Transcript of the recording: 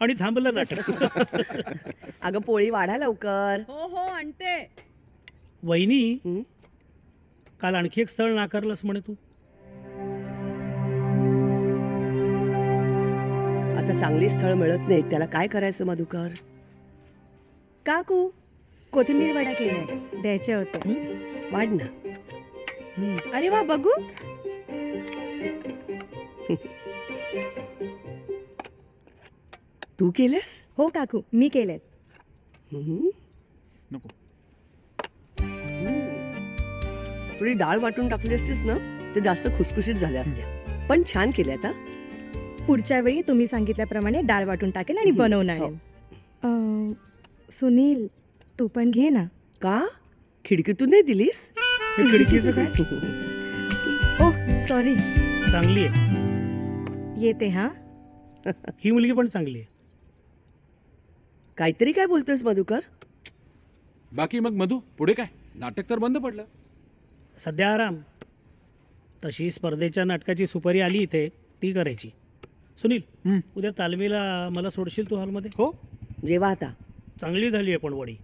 आणि थांबलं नाटक. अगं पोळी वाढा लवकर. हो हो आणते. वहिनी, हं? काल आणखी एक स्थळ नाकारलंस म्हणे तू. आता चांगली स्थळ मिळत नाहीत, त्याला काय करायचं मधुकर? काकू कोथिंबीर वडा केलाय, द्यायचे होते. वाढ ना. अरे वा बघू. तू केलेस? हो काकू मी केलेत. हं? नको. थोडी डाळ वाटून टाकली असतीस ना, ते जास्त खुसखुशीत झाल्या असत्या. पण छान केल्यात हा. पुढच्या वेळी तुम्ही सांगितल्याप्रमाणे डाळ वाटून टाकेन आणि बनवून हो. आणेन. सुनील तू पण घे ना. का खिडकीतून नाही दिलीस? हे खिडकीचं काय? ओ सॉरी. चांगली आहे येते हा. ही मुलगी, पण चांगली आहे. काहीतरी काय बोलतोयस मधुकर? बाकी मग मधू पुढे काय? नाटक तर बंद पडलं. सध्या आराम. तशी स्पर्धेच्या नाटकाची सुपारी आली इथे, ती करायची. सुनील, उद्या तालमीला मला सोडशील तू हॉलमध्ये? हो. जेव्हा आता चांगली झाली आहे पण वडी.